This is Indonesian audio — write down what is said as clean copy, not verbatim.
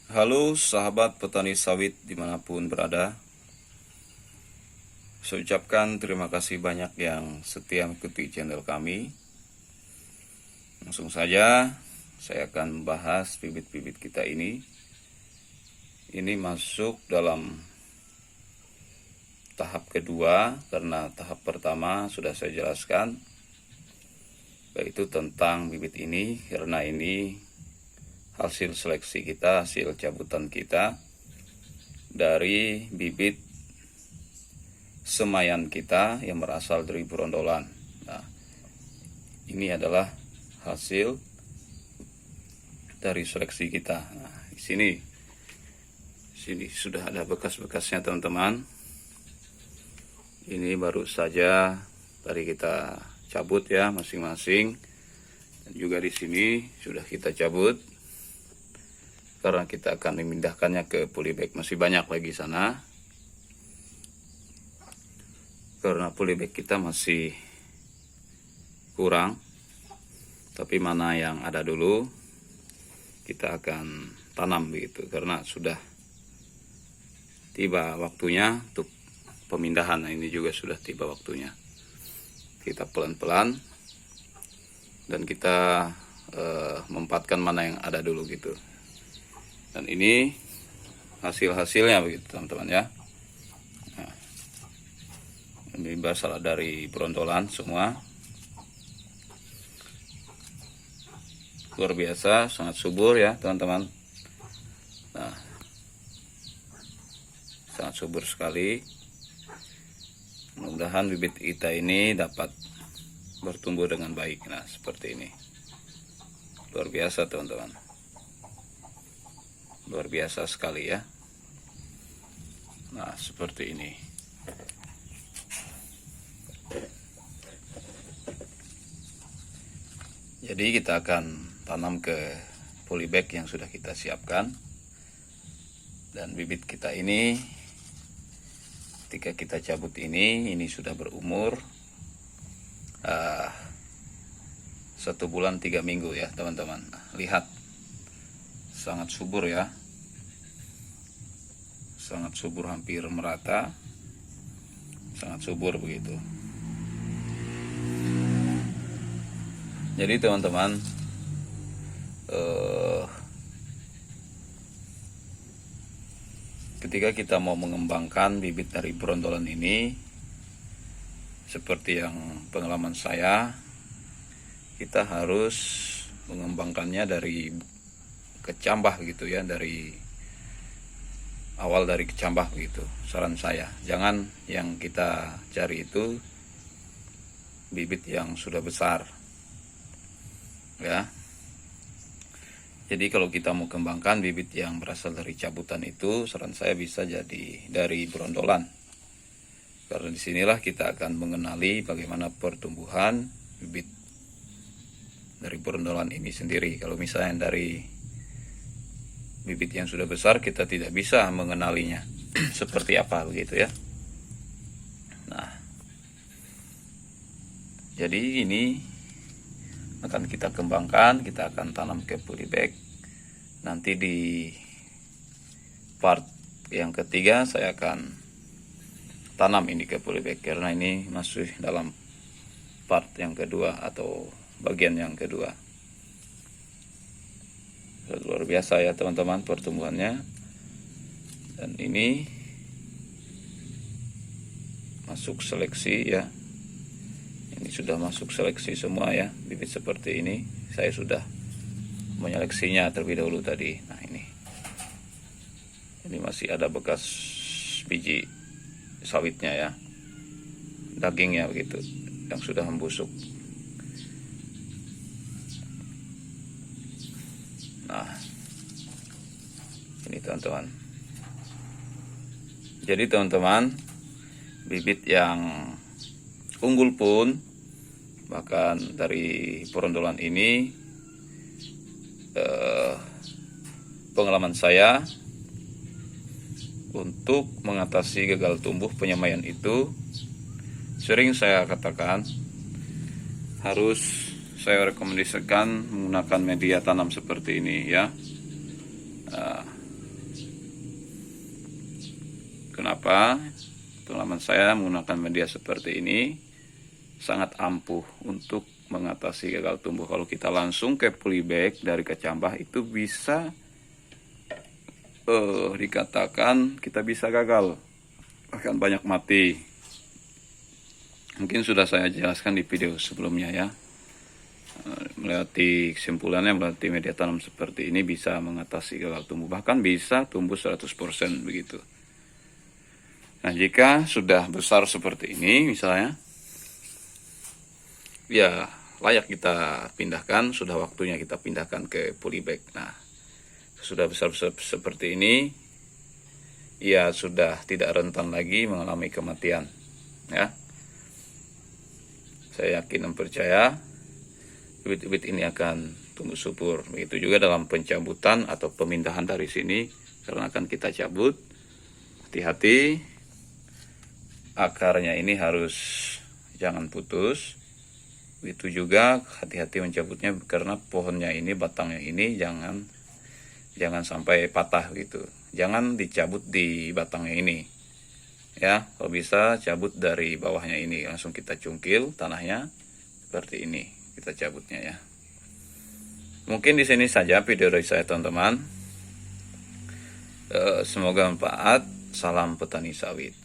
Halo sahabat petani sawit dimanapun berada. Saya ucapkan terima kasih banyak yang setia mengikuti channel kami. Langsung saja saya akan membahas bibit-bibit kita ini. Ini masuk dalam tahap kedua, karena tahap pertama sudah saya jelaskan, yaitu tentang bibit ini, karena ini hasil seleksi kita, hasil cabutan kita dari bibit semayan kita yang berasal dari Brondolan. Nah, ini adalah hasil dari seleksi kita. Nah, di sini sudah ada bekas-bekasnya teman-teman. Ini baru saja tadi kita cabut ya masing-masing. Dan juga di sini sudah kita cabut, karena kita akan memindahkannya ke polybag. Masih banyak lagi sana, karena polybag kita masih kurang. Tapi mana yang ada dulu kita akan tanam begitu, karena sudah tiba waktunya untuk pemindahan. Nah, ini juga sudah tiba waktunya. Kita pelan-pelan dan kita mempatkan mana yang ada dulu gitu. Dan ini hasil-hasilnya begitu teman-teman ya. Nah, ini berasal dari Brondolan semua. Luar biasa, sangat subur ya teman-teman. Nah, sangat subur sekali. Mudah-mudahan bibit kita ini dapat bertumbuh dengan baik. Nah, seperti ini. Luar biasa teman-teman. Luar biasa sekali ya. Nah, seperti ini. Jadi kita akan tanam ke polybag yang sudah kita siapkan. Dan bibit kita ini, ketika kita cabut ini sudah berumur 1 bulan 3 minggu ya teman-teman. Nah, lihat, sangat subur ya, sangat subur, hampir merata, sangat subur begitu. Jadi teman-teman, ketika kita mau mengembangkan bibit dari Brondolan ini, seperti yang pengalaman saya, kita harus mengembangkannya dari kecambah gitu ya, dari awal dari kecambah begitu. Saran saya, jangan yang kita cari itu bibit yang sudah besar ya. Jadi kalau kita mau kembangkan bibit yang berasal dari cabutan itu, saran saya bisa jadi dari Brondolan. Karena disinilah kita akan mengenali bagaimana pertumbuhan bibit dari Brondolan ini sendiri. Kalau misalnya dari bibit yang sudah besar, kita tidak bisa mengenalinya seperti apa begitu ya. Nah, jadi ini akan kita kembangkan, kita akan tanam ke polybag. Nanti di part yang ketiga saya akan tanam ini ke polybag, karena ini masih dalam part yang kedua atau bagian yang kedua. Luar biasa ya teman-teman pertumbuhannya. Dan ini masuk seleksi ya. Ini sudah masuk seleksi semua ya, bibit seperti ini. Saya sudah menyeleksinya terlebih dahulu tadi. Nah, ini masih ada bekas biji sawitnya ya, dagingnya begitu, yang sudah membusuk. Nah, ini teman-teman. Jadi teman-teman, bibit yang unggul pun, bahkan dari Brondolan ini, pengalaman saya untuk mengatasi gagal tumbuh penyemaian itu, sering saya katakan harus saya rekomendasikan menggunakan media tanam seperti ini ya. kenapa? Pengalaman saya menggunakan media seperti ini sangat ampuh untuk mengatasi gagal tumbuh. Kalau kita langsung ke polybag dari kecambah itu bisa dikatakan kita bisa gagal, bahkan banyak mati. Mungkin sudah saya jelaskan di video sebelumnya ya. Melewati kesimpulannya, melewati media tanam seperti ini bisa mengatasi gagal tumbuh, bahkan bisa tumbuh 100% begitu. Nah, jika sudah besar seperti ini misalnya, ya layak kita pindahkan, sudah waktunya kita pindahkan ke polybag. Nah, sudah besar seperti ini, ya sudah tidak rentan lagi mengalami kematian ya. Saya yakin dan percaya bibit-bibit ini akan tumbuh subur. Begitu juga dalam pencabutan atau pemindahan dari sini, karena akan kita cabut. Hati-hati, akarnya ini harus jangan putus. Begitu juga hati-hati mencabutnya, karena pohonnya ini, batangnya ini jangan sampai patah gitu. Jangan dicabut di batangnya ini. Ya, kalau bisa cabut dari bawahnya ini, langsung kita cungkil tanahnya seperti ini. Kita cabutnya ya. Mungkin di sini saja video dari saya teman-teman. Semoga manfaat. Salam petani sawit.